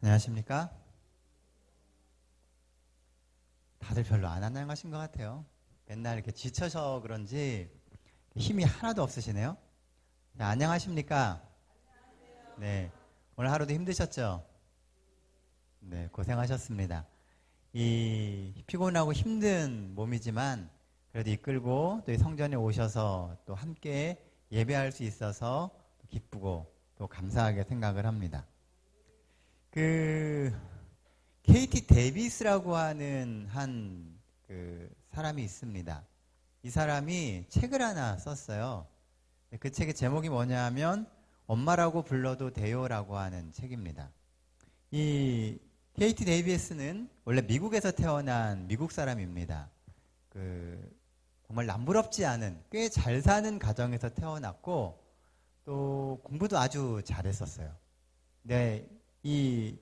안녕하십니까? 다들 별로 안 안녕하신 것 같아요. 맨날 이렇게 지쳐서 그런지 힘이 하나도 없으시네요. 자, 안녕하십니까? 네. 오늘 하루도 힘드셨죠? 네, 고생하셨습니다. 이 피곤하고 힘든 몸이지만 그래도 이끌고 또 이 성전에 오셔서 또 함께 예배할 수 있어서 기쁘고 또 감사하게 생각을 합니다. 그 KT 데이비스라고 하는 그 사람이 있습니다. 이 사람이 책을 하나 썼어요. 그 책의 제목이 뭐냐 하면 엄마라고 불러도 돼요라고 하는 책입니다. 이 KT 데이비스는 원래 미국에서 태어난 미국 사람입니다. 정말 남부럽지 않은 꽤 잘 사는 가정에서 태어났고 또 공부도 아주 잘했었어요. 근데 이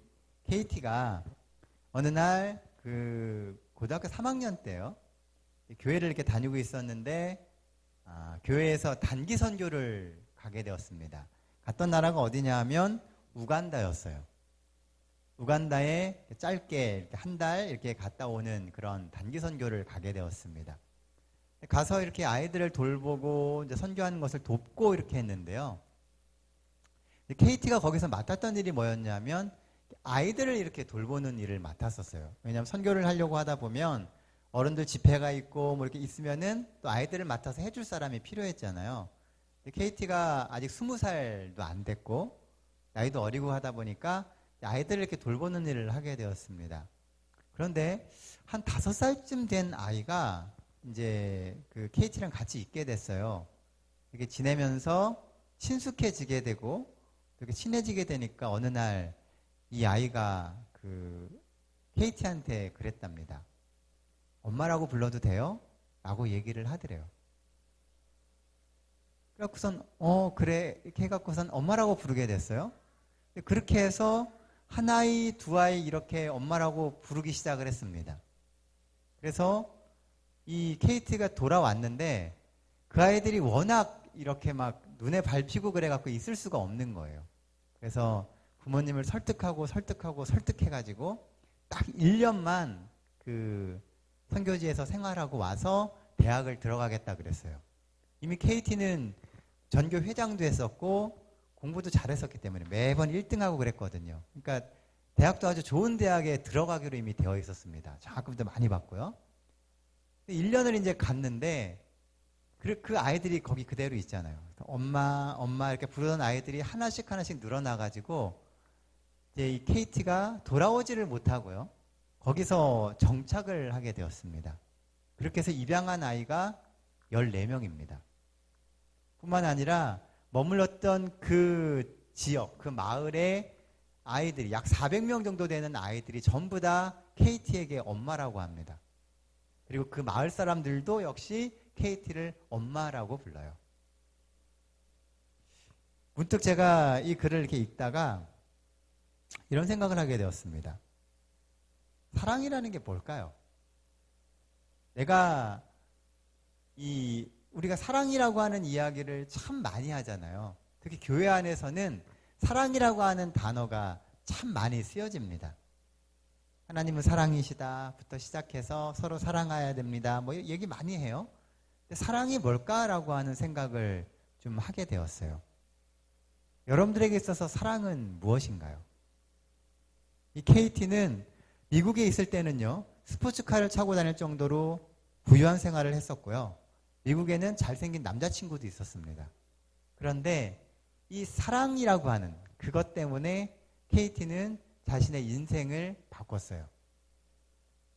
KT가 어느 날 고등학교 3학년 때요. 교회를 이렇게 다니고 있었는데 교회에서 단기 선교를 가게 되었습니다. 갔던 나라가 어디냐 하면 우간다였어요. 우간다에 짧게 한 달 이렇게 갔다 오는 그런 단기 선교를 가게 되었습니다. 가서 이렇게 아이들을 돌보고 이제 선교하는 것을 돕고 이렇게 했는데요. KT가 거기서 맡았던 일이 뭐였냐면 아이들을 이렇게 돌보는 일을 맡았었어요. 왜냐하면 선교를 하려고 하다 보면 어른들 집회가 있고 뭐 이렇게 있으면은 또 아이들을 맡아서 해줄 사람이 필요했잖아요. KT가 아직 20살도 안 됐고 나이도 어리고 하다 보니까 아이들을 이렇게 돌보는 일을 하게 되었습니다. 그런데 한 5살쯤 된 아이가 이제 그 KT랑 같이 있게 됐어요. 이렇게 지내면서 친숙해지게 되고 이렇게 친해지게 되니까 어느 날 이 아이가 KT한테 그랬답니다. 엄마라고 불러도 돼요? 라고 얘기를 하더래요. 그래갖고선 그래 이렇게 해갖고선 엄마라고 부르게 됐어요. 그렇게 해서 한 아이, 두 아이 이렇게 엄마라고 부르기 시작을 했습니다. 그래서 이 KT가 돌아왔는데 그 아이들이 워낙 이렇게 막 눈에 밟히고 그래갖고 있을 수가 없는 거예요. 그래서 부모님을 설득해가지고 딱 1년만 그 선교지에서 생활하고 와서 대학을 들어가겠다 그랬어요. 이미 KT는 전교 회장도 했었고 공부도 잘했었기 때문에 매번 1등하고 그랬거든요. 그러니까 대학도 아주 좋은 대학에 들어가기로 이미 되어 있었습니다. 장학금도 많이 받고요. 1년을 이제 갔는데 그 아이들이 거기 그대로 있잖아요. 엄마 이렇게 부르던 아이들이 하나씩 늘어나가지고 이제 이 KT가 돌아오지를 못하고요. 거기서 정착을 하게 되었습니다. 그렇게 해서 입양한 아이가 14명입니다. 뿐만 아니라 머물렀던 그 지역, 그 마을의 아이들이 약 400명 정도 되는 아이들이 전부 다 KT에게 엄마라고 합니다. 그리고 그 마을 사람들도 역시 KT를 엄마라고 불러요. 문득 제가 이 글을 이렇게 읽다가 이런 생각을 하게 되었습니다. 사랑이라는 게 뭘까요? 우리가 사랑이라고 하는 이야기를 참 많이 하잖아요. 특히 교회 안에서는 사랑이라고 하는 단어가 참 많이 쓰여집니다. 하나님은 사랑이시다부터 시작해서 서로 사랑해야 됩니다. 뭐 얘기 많이 해요. 근데 사랑이 뭘까라고 하는 생각을 좀 하게 되었어요. 여러분들에게 있어서 사랑은 무엇인가요? 이 KT는 미국에 있을 때는요, 스포츠카를 타고 다닐 정도로 부유한 생활을 했었고요. 미국에는 잘생긴 남자친구도 있었습니다. 그런데 이 사랑이라고 하는 그것 때문에 KT는 자신의 인생을 바꿨어요.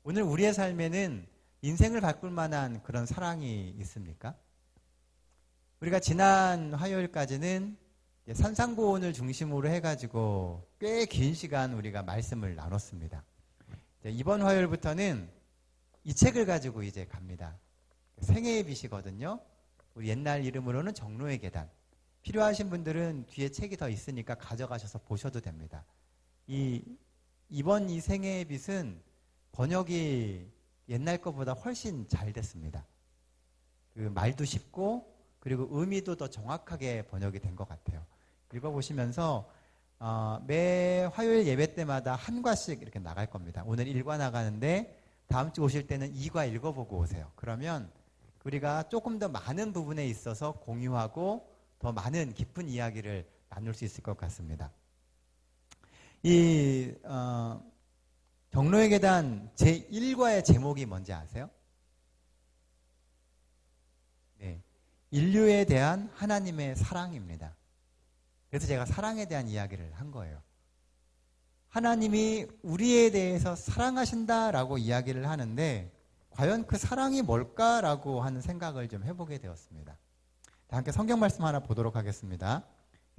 오늘 우리의 삶에는 인생을 바꿀 만한 그런 사랑이 있습니까? 우리가 지난 화요일까지는 산상보온을 중심으로 해가지고 꽤 긴 시간 우리가 말씀을 나눴습니다. 이번 화요일부터는 이 책을 가지고 이제 갑니다. 생애의 빛이거든요. 우리 옛날 이름으로는 정로의 계단. 필요하신 분들은 뒤에 책이 더 있으니까 가져가셔서 보셔도 됩니다. 이번 이 생애의 빛은 번역이 옛날 것보다 훨씬 잘 됐습니다. 그 말도 쉽고 그리고 의미도 더 정확하게 번역이 된 것 같아요. 읽어보시면서 매 화요일 예배 때마다 한 과씩 이렇게 나갈 겁니다. 오늘 1과 나가는데 다음 주 오실 때는 2과 읽어보고 오세요. 그러면 우리가 조금 더 많은 부분에 있어서 공유하고 더 많은 깊은 이야기를 나눌 수 있을 것 같습니다. 이 경로의 계단 제1과의 제목이 뭔지 아세요? 네, 인류에 대한 하나님의 사랑입니다. 그래서 제가 사랑에 대한 이야기를 한 거예요. 하나님이 우리에 대해서 사랑하신다라고 이야기를 하는데 과연 그 사랑이 뭘까라고 하는 생각을 좀 해보게 되었습니다. 함께 성경 말씀 하나 보도록 하겠습니다.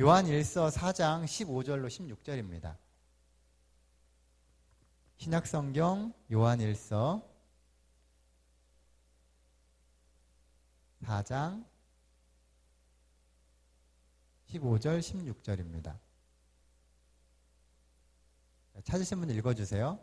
요한 1서 4장 15절로 16절입니다. 신약성경 요한 1서 4장 15절 16절입니다. 찾으신 분 읽어주세요.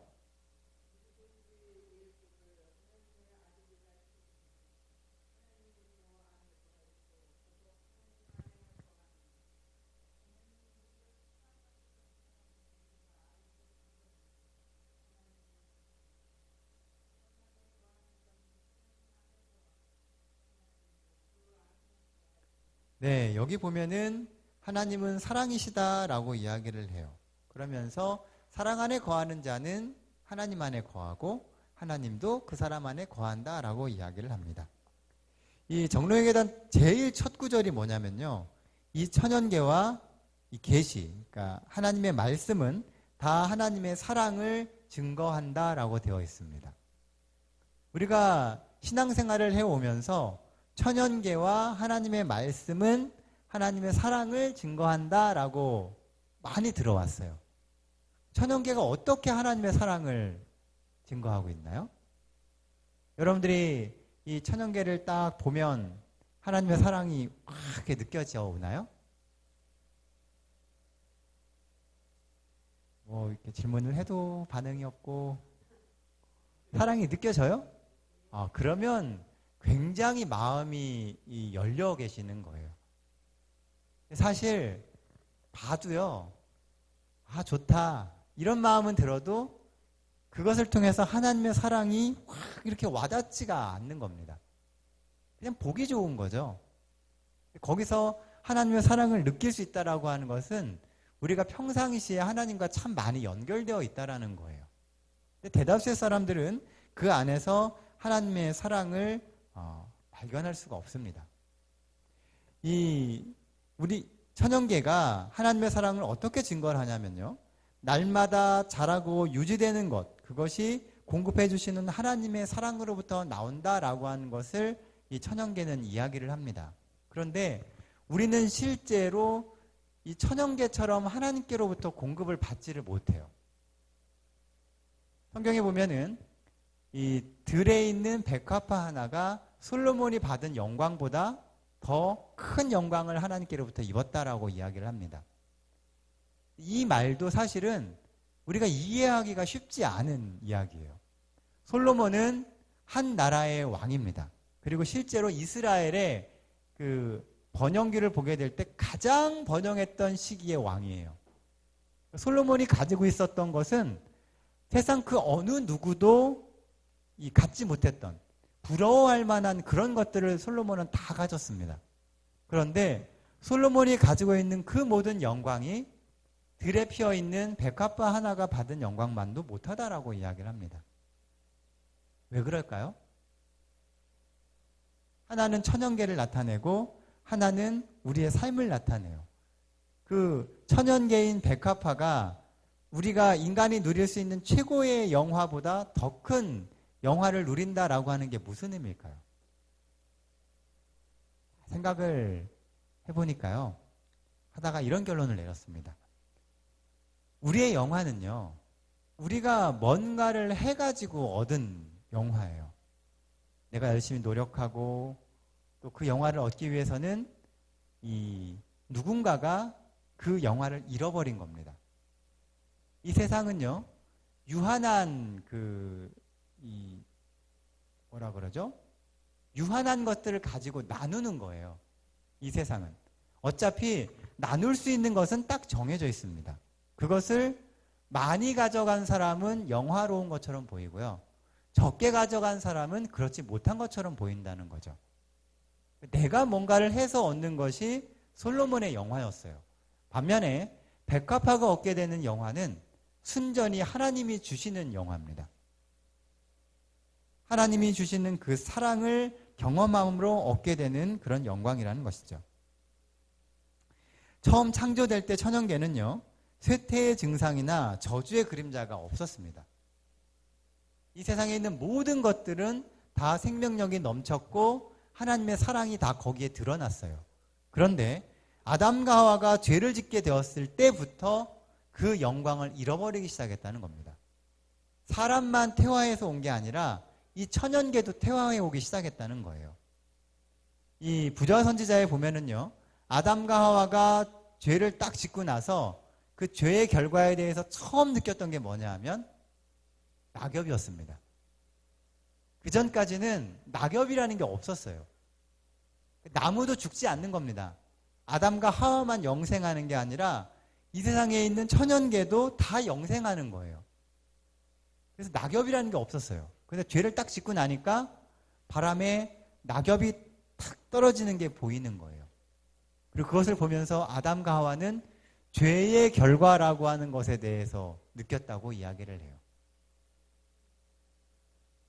네, 여기 보면은 하나님은 사랑이시다라고 이야기를 해요. 그러면서 사랑 안에 거하는 자는 하나님 안에 거하고 하나님도 그 사람 안에 거한다라고 이야기를 합니다. 이 정로의 계단 제일 첫 구절이 뭐냐면요. 이 천연계와 이 계시, 그러니까 하나님의 말씀은 다 하나님의 사랑을 증거한다라고 되어 있습니다. 우리가 신앙생활을 해오면서 천연계와 하나님의 말씀은 하나님의 사랑을 증거한다라고 많이 들어왔어요. 천연계가 어떻게 하나님의 사랑을 증거하고 있나요? 여러분들이 이 천연계를 딱 보면 하나님의 사랑이 확 이렇게 느껴져 오나요? 뭐 이렇게 질문을 해도 반응이 없고 사랑이 느껴져요? 그러면 굉장히 마음이 열려 계시는 거예요. 사실 봐도요. 좋다. 이런 마음은 들어도 그것을 통해서 하나님의 사랑이 확 이렇게 와닿지가 않는 겁니다. 그냥 보기 좋은 거죠. 거기서 하나님의 사랑을 느낄 수 있다라고 하는 것은 우리가 평상시에 하나님과 참 많이 연결되어 있다라는 거예요. 근데 대다수의 사람들은 그 안에서 하나님의 사랑을 발견할 수가 없습니다. 우리 천연계가 하나님의 사랑을 어떻게 증거를 하냐면요. 날마다 자라고 유지되는 것, 그것이 공급해 주시는 하나님의 사랑으로부터 나온다라고 하는 것을 이 천연계는 이야기를 합니다. 그런데 우리는 실제로 이 천연계처럼 하나님께로부터 공급을 받지를 못해요. 성경에 보면은 이 들에 있는 백합화 하나가 솔로몬이 받은 영광보다 더 큰 영광을 하나님께로부터 입었다라고 이야기를 합니다. 이 말도 사실은 우리가 이해하기가 쉽지 않은 이야기예요. 솔로몬은 한 나라의 왕입니다. 그리고 실제로 이스라엘의 그 번영기를 보게 될 때 가장 번영했던 시기의 왕이에요. 솔로몬이 가지고 있었던 것은 세상 그 어느 누구도 갖지 못했던 부러워할 만한 그런 것들을 솔로몬은 다 가졌습니다. 그런데 솔로몬이 가지고 있는 그 모든 영광이 들에 피어 있는 백합화 하나가 받은 영광만도 못하다라고 이야기를 합니다. 왜 그럴까요? 하나는 천연계를 나타내고 하나는 우리의 삶을 나타내요. 그 천연계인 백합화가 우리가 인간이 누릴 수 있는 최고의 영화보다 더 큰 영화를 누린다라고 하는 게 무슨 의미일까요? 생각을 해보니까요. 하다가 이런 결론을 내렸습니다. 우리의 영화는요. 우리가 뭔가를 해가지고 얻은 영화예요. 내가 열심히 노력하고 또 그 영화를 얻기 위해서는 누군가가 그 영화를 잃어버린 겁니다. 이 세상은요. 유한한 뭐라 그러죠? 유한한 것들을 가지고 나누는 거예요. 이 세상은. 어차피 나눌 수 있는 것은 딱 정해져 있습니다. 그것을 많이 가져간 사람은 영화로운 것처럼 보이고요. 적게 가져간 사람은 그렇지 못한 것처럼 보인다는 거죠. 내가 뭔가를 해서 얻는 것이 솔로몬의 영화였어요. 반면에 백합화가 얻게 되는 영화는 순전히 하나님이 주시는 영화입니다. 하나님이 주시는 그 사랑을 경험함으로 얻게 되는 그런 영광이라는 것이죠. 처음 창조될 때 천연계는요, 쇠퇴의 증상이나 저주의 그림자가 없었습니다. 이 세상에 있는 모든 것들은 다 생명력이 넘쳤고 하나님의 사랑이 다 거기에 드러났어요. 그런데 아담과 하와가 죄를 짓게 되었을 때부터 그 영광을 잃어버리기 시작했다는 겁니다. 사람만 퇴화해서 온 게 아니라 이 천연계도 퇴화해 오기 시작했다는 거예요. 이 부자 선지자에 보면은요, 아담과 하와가 죄를 딱 짓고 나서 그 죄의 결과에 대해서 처음 느꼈던 게 뭐냐 하면 낙엽이었습니다. 그 전까지는 낙엽이라는 게 없었어요. 나무도 죽지 않는 겁니다. 아담과 하와만 영생하는 게 아니라 이 세상에 있는 천연계도 다 영생하는 거예요. 그래서 낙엽이라는 게 없었어요. 근데 죄를 딱 짓고 나니까 바람에 낙엽이 탁 떨어지는 게 보이는 거예요. 그리고 그것을 보면서 아담과 하와는 죄의 결과라고 하는 것에 대해서 느꼈다고 이야기를 해요.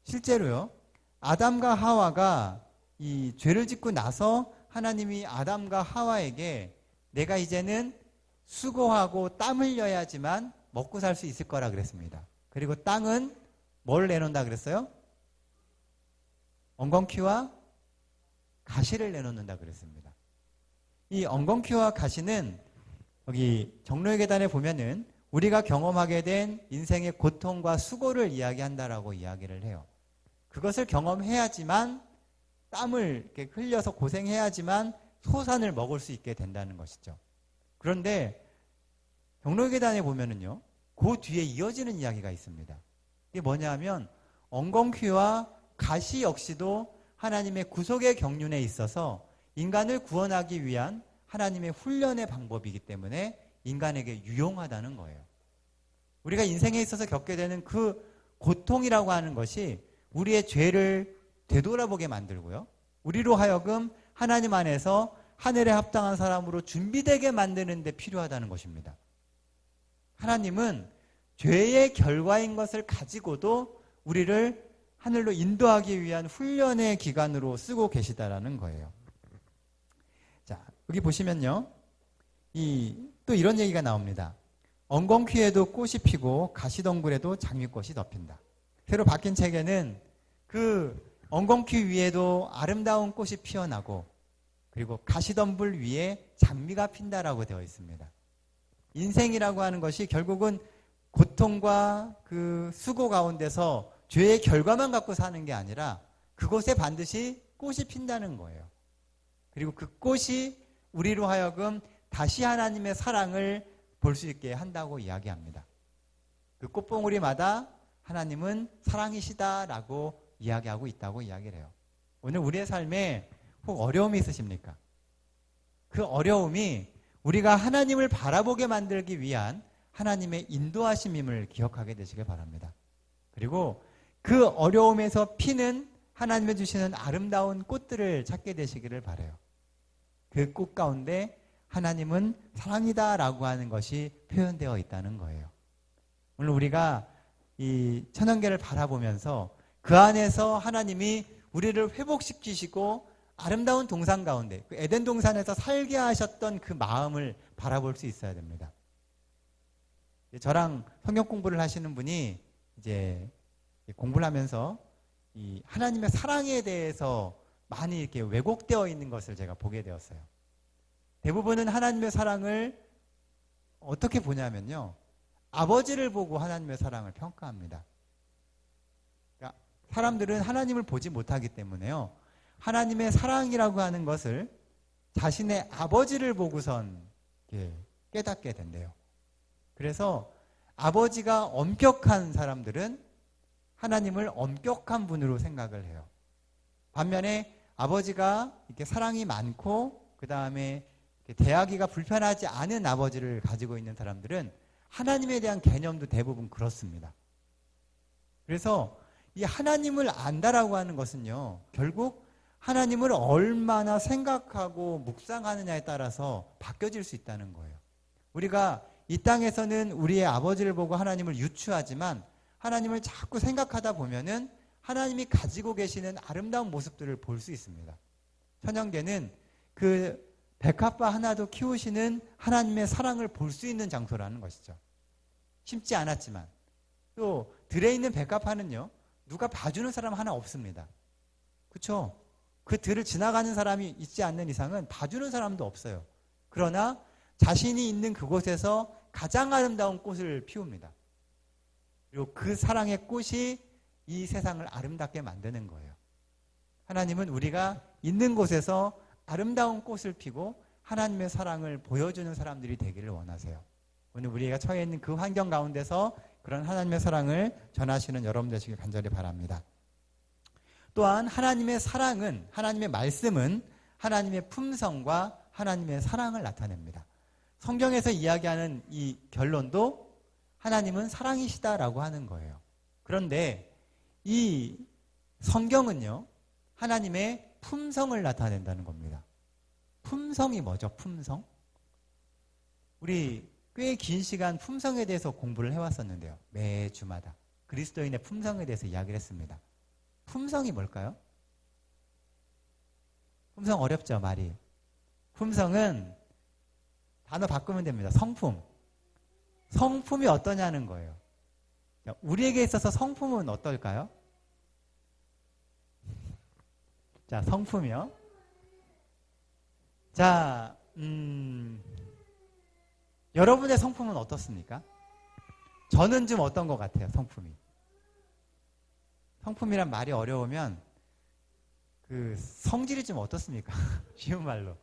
실제로요, 아담과 하와가 이 죄를 짓고 나서 하나님이 아담과 하와에게 내가 이제는 수고하고 땀 흘려야지만 먹고 살 수 있을 거라 그랬습니다. 그리고 땅은 뭘 내놓는다 그랬어요? 엉겅퀴와 가시를 내놓는다 그랬습니다. 이 엉겅퀴와 가시는 여기 정로의 계단에 보면은 우리가 경험하게 된 인생의 고통과 수고를 이야기한다라고 이야기를 해요. 그것을 경험해야지만 땀을 이렇게 흘려서 고생해야지만 소산을 먹을 수 있게 된다는 것이죠. 그런데 정로의 계단에 보면은요, 그 뒤에 이어지는 이야기가 있습니다. 이게 뭐냐 하면 엉겅퀴와 가시 역시도 하나님의 구속의 경륜에 있어서 인간을 구원하기 위한 하나님의 훈련의 방법이기 때문에 인간에게 유용하다는 거예요. 우리가 인생에 있어서 겪게 되는 그 고통이라고 하는 것이 우리의 죄를 되돌아보게 만들고요, 우리로 하여금 하나님 안에서 하늘에 합당한 사람으로 준비되게 만드는 데 필요하다는 것입니다. 하나님은 죄의 결과인 것을 가지고도 우리를 하늘로 인도하기 위한 훈련의 기간으로 쓰고 계시다라는 거예요. 자, 여기 보시면요, 또 이런 얘기가 나옵니다. 엉겅퀴에도 꽃이 피고 가시덩굴에도 장미꽃이 덮인다. 새로 바뀐 책에는 그 엉겅퀴 위에도 아름다운 꽃이 피어나고 그리고 가시덤불 위에 장미가 핀다라고 되어 있습니다. 인생이라고 하는 것이 결국은 고통과 그 수고 가운데서 죄의 결과만 갖고 사는 게 아니라 그곳에 반드시 꽃이 핀다는 거예요. 그리고 그 꽃이 우리로 하여금 다시 하나님의 사랑을 볼 수 있게 한다고 이야기합니다. 그 꽃봉오리마다 하나님은 사랑이시다라고 이야기하고 있다고 이야기를 해요. 오늘 우리의 삶에 혹 어려움이 있으십니까? 그 어려움이 우리가 하나님을 바라보게 만들기 위한 하나님의 인도하심임을 기억하게 되시길 바랍니다. 그리고 그 어려움에서 피는 하나님이 주시는 아름다운 꽃들을 찾게 되시기를 바라요. 그 꽃 가운데 하나님은 사랑이다라고 하는 것이 표현되어 있다는 거예요. 오늘 우리가 이 천연계를 바라보면서 그 안에서 하나님이 우리를 회복시키시고 아름다운 동산 가운데, 그 에덴 동산에서 살게 하셨던 그 마음을 바라볼 수 있어야 됩니다. 저랑 성경 공부를 하시는 분이 이제 공부를 하면서 이 하나님의 사랑에 대해서 많이 이렇게 왜곡되어 있는 것을 제가 보게 되었어요. 대부분은 하나님의 사랑을 어떻게 보냐면요, 아버지를 보고 하나님의 사랑을 평가합니다. 그러니까 사람들은 하나님을 보지 못하기 때문에요, 하나님의 사랑이라고 하는 것을 자신의 아버지를 보고선 깨닫게 된대요. 그래서 아버지가 엄격한 사람들은 하나님을 엄격한 분으로 생각을 해요. 반면에 아버지가 이렇게 사랑이 많고 그 다음에 대하기가 불편하지 않은 아버지를 가지고 있는 사람들은 하나님에 대한 개념도 대부분 그렇습니다. 그래서 이 하나님을 안다라고 하는 것은요, 결국 하나님을 얼마나 생각하고 묵상하느냐에 따라서 바뀌어질 수 있다는 거예요. 우리가 이 땅에서는 우리의 아버지를 보고 하나님을 유추하지만 하나님을 자꾸 생각하다 보면은 하나님이 가지고 계시는 아름다운 모습들을 볼 수 있습니다. 천영계는 그 백합화 하나도 키우시는 하나님의 사랑을 볼 수 있는 장소라는 것이죠. 심지 않았지만 또 들에 있는 백합화는요, 누가 봐주는 사람 하나 없습니다. 그렇죠? 그 들을 지나가는 사람이 있지 않는 이상은 봐주는 사람도 없어요. 그러나 자신이 있는 그곳에서 가장 아름다운 꽃을 피웁니다. 그리고 그 사랑의 꽃이 이 세상을 아름답게 만드는 거예요. 하나님은 우리가 있는 곳에서 아름다운 꽃을 피고 하나님의 사랑을 보여주는 사람들이 되기를 원하세요. 오늘 우리가 처해 있는 그 환경 가운데서 그런 하나님의 사랑을 전하시는 여러분 되시길 간절히 바랍니다. 또한 하나님의 사랑은, 하나님의 말씀은 하나님의 품성과 하나님의 사랑을 나타냅니다. 성경에서 이야기하는 이 결론도 하나님은 사랑이시다라고 하는 거예요. 그런데 이 성경은요, 하나님의 품성을 나타낸다는 겁니다. 품성이 뭐죠? 품성? 우리 꽤 긴 시간 품성에 대해서 공부를 해왔었는데요. 매주마다 그리스도인의 품성에 대해서 이야기를 했습니다. 품성이 뭘까요? 품성 어렵죠, 말이. 품성은 단어 바꾸면 됩니다. 성품. 성품이 어떠냐는 거예요. 우리에게 있어서 성품은 어떨까요? 자, 성품이요. 자, 여러분의 성품은 어떻습니까? 저는 좀 어떤 것 같아요, 성품이. 성품이란 말이 어려우면 그 성질이 좀 어떻습니까? 쉬운 말로.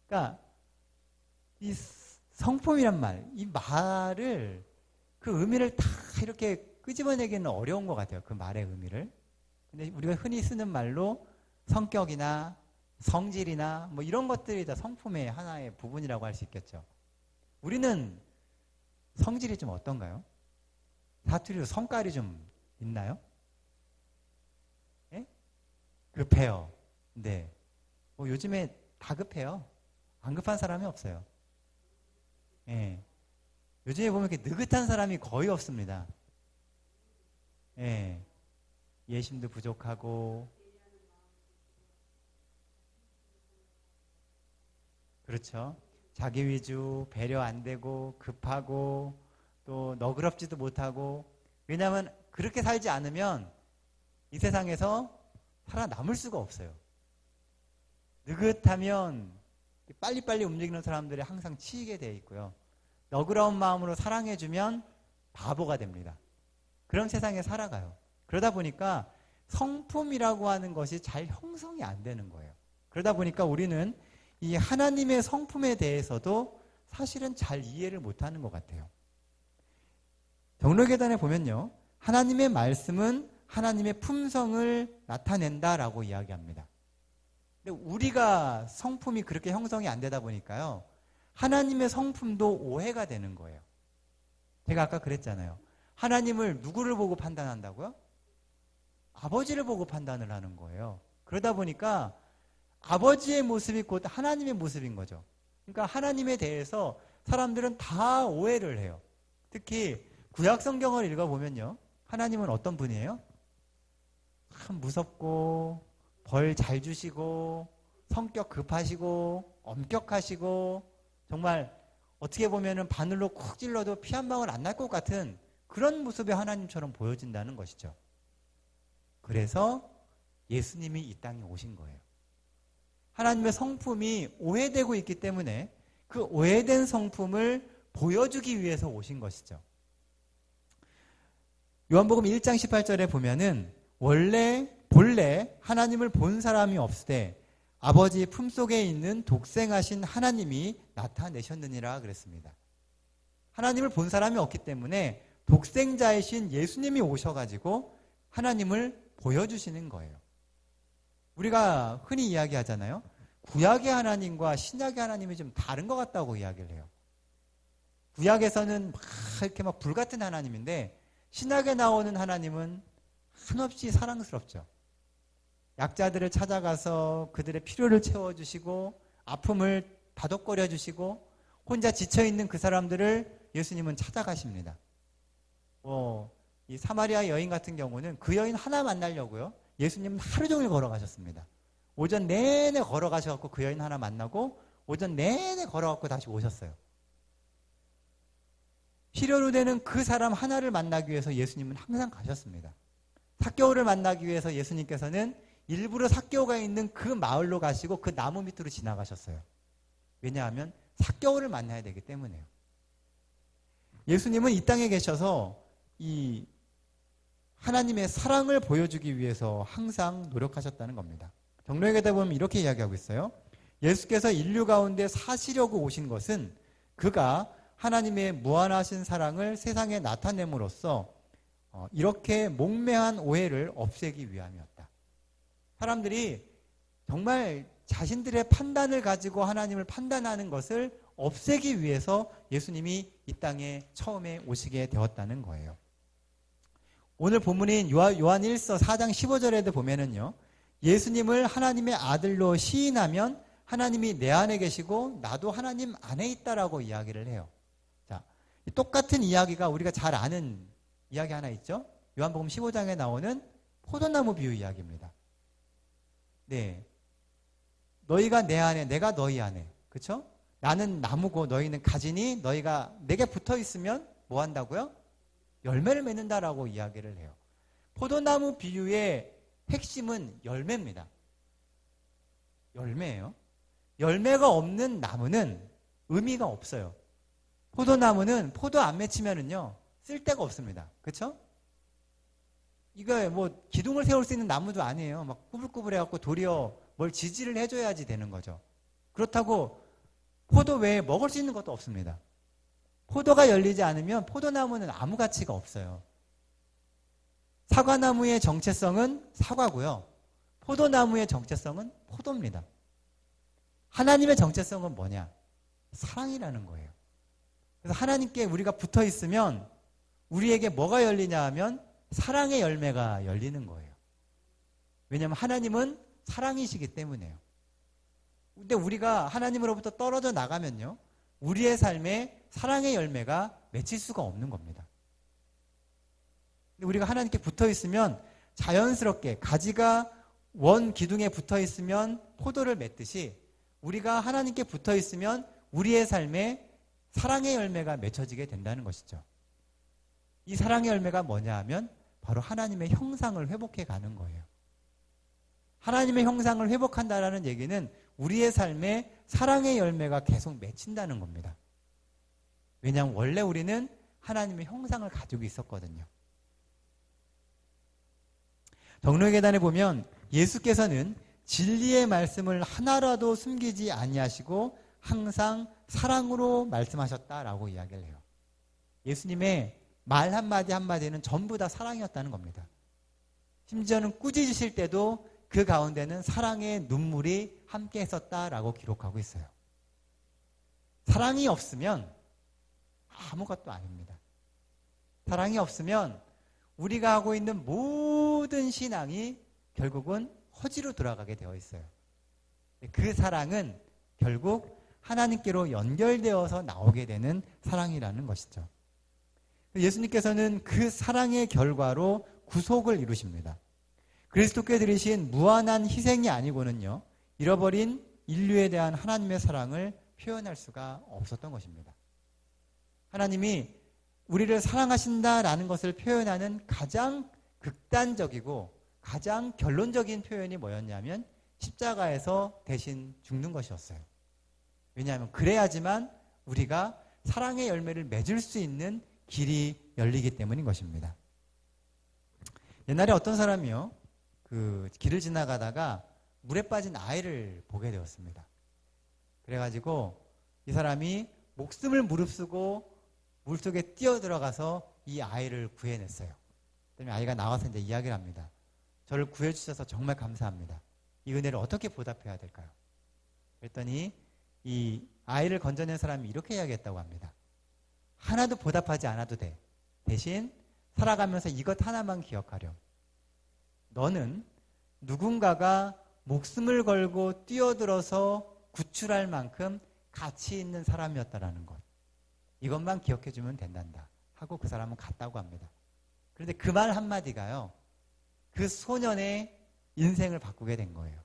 그러니까 이 성품이란 말, 이 말을 그 의미를 다 이렇게 끄집어내기는 어려운 것 같아요. 그 말의 의미를. 근데 우리가 흔히 쓰는 말로 성격이나 성질이나 뭐 이런 것들이 다 성품의 하나의 부분이라고 할 수 있겠죠. 우리는 성질이 좀 어떤가요? 사투리로 성깔이 좀 있나요? 예? 급해요. 네. 뭐 요즘에 다 급해요. 안 급한 사람이 없어요. 예. 요즘에 보면 이렇게 느긋한 사람이 거의 없습니다. 예. 예심도 부족하고, 그렇죠. 자기 위주, 배려 안 되고, 급하고, 또 너그럽지도 못하고. 왜냐하면 그렇게 살지 않으면 이 세상에서 살아남을 수가 없어요. 느긋하면 빨리빨리 움직이는 사람들이 항상 치이게 되어 있고요. 너그러운 마음으로 사랑해주면 바보가 됩니다. 그런 세상에 살아가요. 그러다 보니까 성품이라고 하는 것이 잘 형성이 안 되는 거예요. 그러다 보니까 우리는 이 하나님의 성품에 대해서도 사실은 잘 이해를 못하는 것 같아요. 경로계단에 보면요, 하나님의 말씀은 하나님의 품성을 나타낸다라고 이야기합니다. 근데 우리가 성품이 그렇게 형성이 안 되다 보니까요, 하나님의 성품도 오해가 되는 거예요. 제가 아까 그랬잖아요. 하나님을 누구를 보고 판단한다고요? 아버지를 보고 판단을 하는 거예요. 그러다 보니까 아버지의 모습이 곧 하나님의 모습인 거죠. 그러니까 하나님에 대해서 사람들은 다 오해를 해요. 특히 구약 성경을 읽어보면요, 하나님은 어떤 분이에요? 참 무섭고 벌 잘 주시고 성격 급하시고 엄격하시고 정말 어떻게 보면은 바늘로 쿡 찔러도 피 한 방울 안 날 것 같은 그런 모습의 하나님처럼 보여진다는 것이죠. 그래서 예수님이 이 땅에 오신 거예요. 하나님의 성품이 오해되고 있기 때문에 그 오해된 성품을 보여주기 위해서 오신 것이죠. 요한복음 1장 18절에 보면은 본래 하나님을 본 사람이 없으되 아버지 품속에 있는 독생하신 하나님이 나타내셨느니라 그랬습니다. 하나님을 본 사람이 없기 때문에 독생자이신 예수님이 오셔가지고 하나님을 보여주시는 거예요. 우리가 흔히 이야기하잖아요. 구약의 하나님과 신약의 하나님이 좀 다른 것 같다고 이야기를 해요. 구약에서는 막 이렇게 막 불같은 하나님인데 신약에 나오는 하나님은 한없이 사랑스럽죠. 약자들을 찾아가서 그들의 필요를 채워주시고 아픔을 다독거려 주시고 혼자 지쳐있는 그 사람들을 예수님은 찾아가십니다. 이 사마리아 여인 같은 경우는 그 여인 하나 만나려고요. 예수님은 하루 종일 걸어가셨습니다. 오전 내내 걸어가셔서 그 여인 하나 만나고 오전 내내 걸어가고 다시 오셨어요. 필요로 되는 그 사람 하나를 만나기 위해서 예수님은 항상 가셨습니다. 삭개오를 만나기 위해서 예수님께서는 일부러 삭개오가 있는 그 마을로 가시고 그 나무 밑으로 지나가셨어요. 왜냐하면 삭개오를 만나야 되기 때문에요. 예수님은 이 땅에 계셔서 이 하나님의 사랑을 보여주기 위해서 항상 노력하셨다는 겁니다. 정로에게다 보면 이렇게 이야기하고 있어요. 예수께서 인류 가운데 사시려고 오신 것은 그가 하나님의 무한하신 사랑을 세상에 나타냄으로써 이렇게 목매한 오해를 없애기 위함이었다. 사람들이 정말 자신들의 판단을 가지고 하나님을 판단하는 것을 없애기 위해서 예수님이 이 땅에 처음에 오시게 되었다는 거예요. 오늘 본문인 요한 1서 4장 15절에도 보면은요, 예수님을 하나님의 아들로 시인하면 하나님이 내 안에 계시고 나도 하나님 안에 있다라고 이야기를 해요. 자, 똑같은 이야기가 우리가 잘 아는 이야기 하나 있죠? 요한복음 15장에 나오는 포도나무 비유 이야기입니다. 네. 너희가 내 안에, 내가 너희 안에. 그렇죠? 나는 나무고 너희는 가지니 너희가 내게 붙어 있으면 뭐 한다고요? 열매를 맺는다라고 이야기를 해요. 포도나무 비유의 핵심은 열매입니다. 열매예요. 열매가 없는 나무는 의미가 없어요. 포도나무는 포도 안 맺히면은요, 쓸데가 없습니다. 그렇죠? 이거 뭐 기둥을 세울 수 있는 나무도 아니에요. 막 꾸불꾸불해갖고 도리어 뭘 지지를 해줘야지 되는 거죠. 그렇다고 포도 외에 먹을 수 있는 것도 없습니다. 포도가 열리지 않으면 포도나무는 아무 가치가 없어요. 사과나무의 정체성은 사과고요. 포도나무의 정체성은 포도입니다. 하나님의 정체성은 뭐냐? 사랑이라는 거예요. 그래서 하나님께 우리가 붙어 있으면 우리에게 뭐가 열리냐 하면 사랑의 열매가 열리는 거예요. 왜냐하면 하나님은 사랑이시기 때문에요. 근데 우리가 하나님으로부터 떨어져 나가면요, 우리의 삶에 사랑의 열매가 맺힐 수가 없는 겁니다. 근데 우리가 하나님께 붙어 있으면 자연스럽게 가지가 원 기둥에 붙어 있으면 포도를 맺듯이 우리가 하나님께 붙어 있으면 우리의 삶에 사랑의 열매가 맺혀지게 된다는 것이죠. 이 사랑의 열매가 뭐냐 하면 바로 하나님의 형상을 회복해 가는 거예요. 하나님의 형상을 회복한다라는 얘기는 우리의 삶에 사랑의 열매가 계속 맺힌다는 겁니다. 왜냐하면 원래 우리는 하나님의 형상을 가지고 있었거든요. 정로의 계단에 보면 예수께서는 진리의 말씀을 하나라도 숨기지 아니하시고 항상 사랑으로 말씀하셨다라고 이야기를 해요. 예수님의 말 한마디 한마디는 전부 다 사랑이었다는 겁니다. 심지어는 꾸짖으실 때도 그 가운데는 사랑의 눈물이 함께 했었다라고 기록하고 있어요. 사랑이 없으면 아무것도 아닙니다. 사랑이 없으면 우리가 하고 있는 모든 신앙이 결국은 허지로 돌아가게 되어 있어요. 그 사랑은 결국 하나님께로 연결되어서 나오게 되는 사랑이라는 것이죠. 예수님께서는 그 사랑의 결과로 구속을 이루십니다. 그리스도께 드리신 무한한 희생이 아니고는요, 잃어버린 인류에 대한 하나님의 사랑을 표현할 수가 없었던 것입니다. 하나님이 우리를 사랑하신다라는 것을 표현하는 가장 극단적이고 가장 결론적인 표현이 뭐였냐면 십자가에서 대신 죽는 것이었어요. 왜냐하면 그래야지만 우리가 사랑의 열매를 맺을 수 있는 길이 열리기 때문인 것입니다. 옛날에 어떤 사람이요, 그 길을 지나가다가 물에 빠진 아이를 보게 되었습니다. 그래가지고 이 사람이 목숨을 무릅쓰고 물속에 뛰어들어가서 이 아이를 구해냈어요. 그다음에 아이가 나와서 이제 이야기를 합니다. 저를 구해주셔서 정말 감사합니다. 이 은혜를 어떻게 보답해야 될까요? 그랬더니 이 아이를 건져낸 사람이 이렇게 이야기했다고 합니다. 하나도 보답하지 않아도 돼. 대신 살아가면서 이것 하나만 기억하렴. 너는 누군가가 목숨을 걸고 뛰어들어서 구출할 만큼 가치 있는 사람이었다라는 것. 이것만 기억해 주면 된단다 하고 그 사람은 갔다고 합니다. 그런데 그 말 한마디가요, 그 소년의 인생을 바꾸게 된 거예요.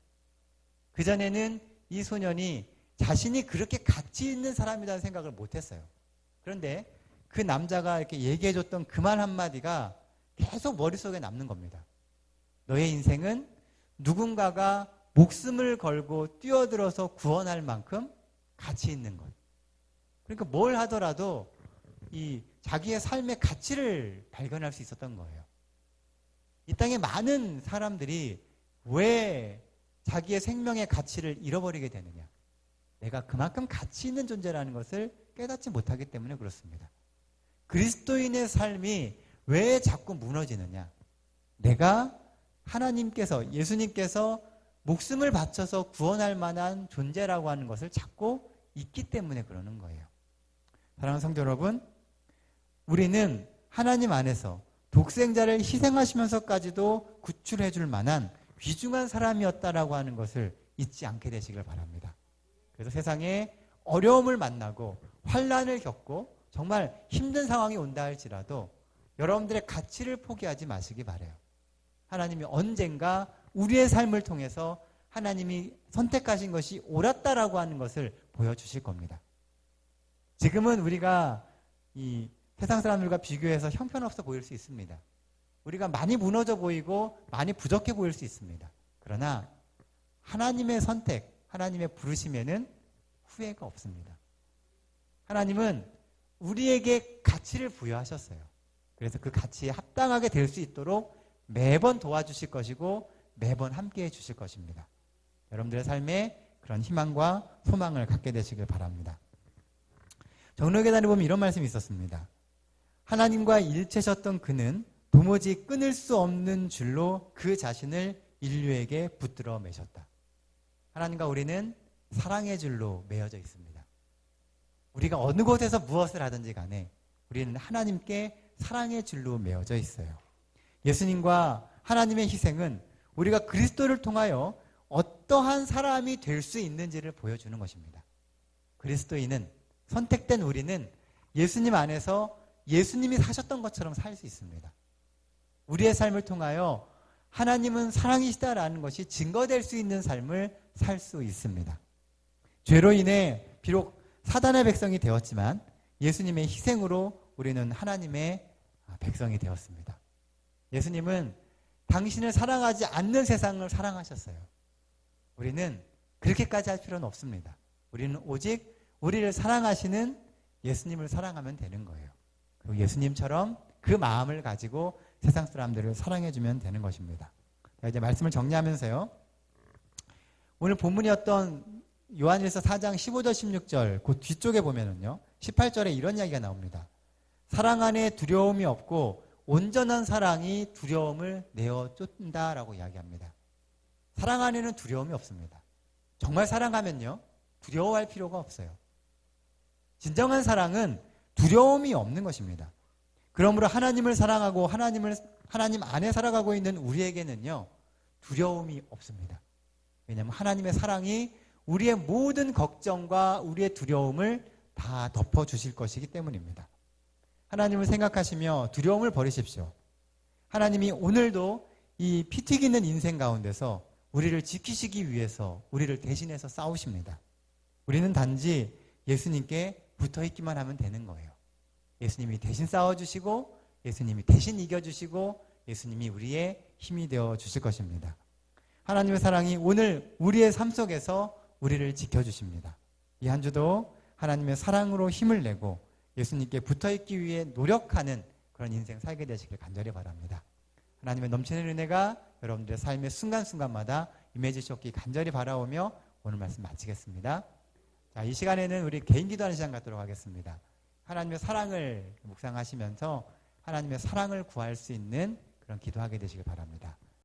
그전에는 이 소년이 자신이 그렇게 가치 있는 사람이라는 생각을 못했어요. 그런데 그 남자가 이렇게 얘기해줬던 그 말 한마디가 계속 머릿속에 남는 겁니다. 너의 인생은 누군가가 목숨을 걸고 뛰어들어서 구원할 만큼 가치 있는 것. 그러니까 뭘 하더라도 이 자기의 삶의 가치를 발견할 수 있었던 거예요. 이 땅에 많은 사람들이 왜 자기의 생명의 가치를 잃어버리게 되느냐? 내가 그만큼 가치 있는 존재라는 것을 깨닫지 못하기 때문에 그렇습니다. 그리스도인의 삶이 왜 자꾸 무너지느냐? 내가 하나님께서, 예수님께서 목숨을 바쳐서 구원할 만한 존재라고 하는 것을 찾고 있기 때문에 그러는 거예요. 사랑하는 성도 여러분, 우리는 하나님 안에서 독생자를 희생하시면서까지도 구출해 줄 만한 귀중한 사람이었다라고 하는 것을 잊지 않게 되시길 바랍니다. 그래서 세상에 어려움을 만나고 환난을 겪고 정말 힘든 상황이 온다 할지라도 여러분들의 가치를 포기하지 마시기 바라요. 하나님이 언젠가 우리의 삶을 통해서 하나님이 선택하신 것이 옳았다라고 하는 것을 보여주실 겁니다. 지금은 우리가 이 세상 사람들과 비교해서 형편없어 보일 수 있습니다. 우리가 많이 무너져 보이고 많이 부족해 보일 수 있습니다. 그러나 하나님의 선택, 하나님의 부르심에는 후회가 없습니다. 하나님은 우리에게 가치를 부여하셨어요. 그래서 그 가치에 합당하게 될 수 있도록 매번 도와주실 것이고 매번 함께해 주실 것입니다. 여러분들의 삶에 그런 희망과 소망을 갖게 되시길 바랍니다. 정로계단에 보면 이런 말씀이 있었습니다. 하나님과 일체셨던 그는 도무지 끊을 수 없는 줄로 그 자신을 인류에게 붙들어 매셨다. 하나님과 우리는 사랑의 줄로 매어져 있습니다. 우리가 어느 곳에서 무엇을 하든지 간에 우리는 하나님께 사랑의 줄로 매어져 있어요. 예수님과 하나님의 희생은 우리가 그리스도를 통하여 어떠한 사람이 될 수 있는지를 보여주는 것입니다. 그리스도인은, 선택된 우리는 예수님 안에서 예수님이 사셨던 것처럼 살 수 있습니다. 우리의 삶을 통하여 하나님은 사랑이시다라는 것이 증거될 수 있는 삶을 살 수 있습니다. 죄로 인해 비록 사단의 백성이 되었지만 예수님의 희생으로 우리는 하나님의 백성이 되었습니다. 예수님은 당신을 사랑하지 않는 세상을 사랑하셨어요. 우리는 그렇게까지 할 필요는 없습니다. 우리는 오직 우리를 사랑하시는 예수님을 사랑하면 되는 거예요. 그리고 예수님처럼 그 마음을 가지고 세상 사람들을 사랑해주면 되는 것입니다. 자, 이제 말씀을 정리하면서요. 오늘 본문이었던 요한일서 4장 15절 16절 그 뒤쪽에 보면은요. 18절에 이런 이야기가 나옵니다. 사랑 안에 두려움이 없고 온전한 사랑이 두려움을 내어 쫓는다라고 이야기합니다. 사랑 안에는 두려움이 없습니다. 정말 사랑하면요. 두려워할 필요가 없어요. 진정한 사랑은 두려움이 없는 것입니다. 그러므로 하나님을 사랑하고 하나님 안에 살아가고 있는 우리에게는요. 두려움이 없습니다. 왜냐하면 하나님의 사랑이 우리의 모든 걱정과 우리의 두려움을 다 덮어주실 것이기 때문입니다. 하나님을 생각하시며 두려움을 버리십시오. 하나님이 오늘도 이 피 튀기는 인생 가운데서 우리를 지키시기 위해서 우리를 대신해서 싸우십니다. 우리는 단지 예수님께 붙어있기만 하면 되는 거예요. 예수님이 대신 싸워주시고 예수님이 대신 이겨주시고 예수님이 우리의 힘이 되어주실 것입니다. 하나님의 사랑이 오늘 우리의 삶 속에서 우리를 지켜주십니다. 이 한 주도 하나님의 사랑으로 힘을 내고 예수님께 붙어있기 위해 노력하는 그런 인생 살게 되시길 간절히 바랍니다. 하나님의 넘치는 은혜가 여러분들의 삶의 순간순간마다 임해주셨기 간절히 바라오며 오늘 말씀 마치겠습니다. 자, 이 시간에는 우리 개인 기도하는 시간 갖도록 하겠습니다. 하나님의 사랑을 묵상하시면서 하나님의 사랑을 구할 수 있는 그런 기도하게 되시길 바랍니다.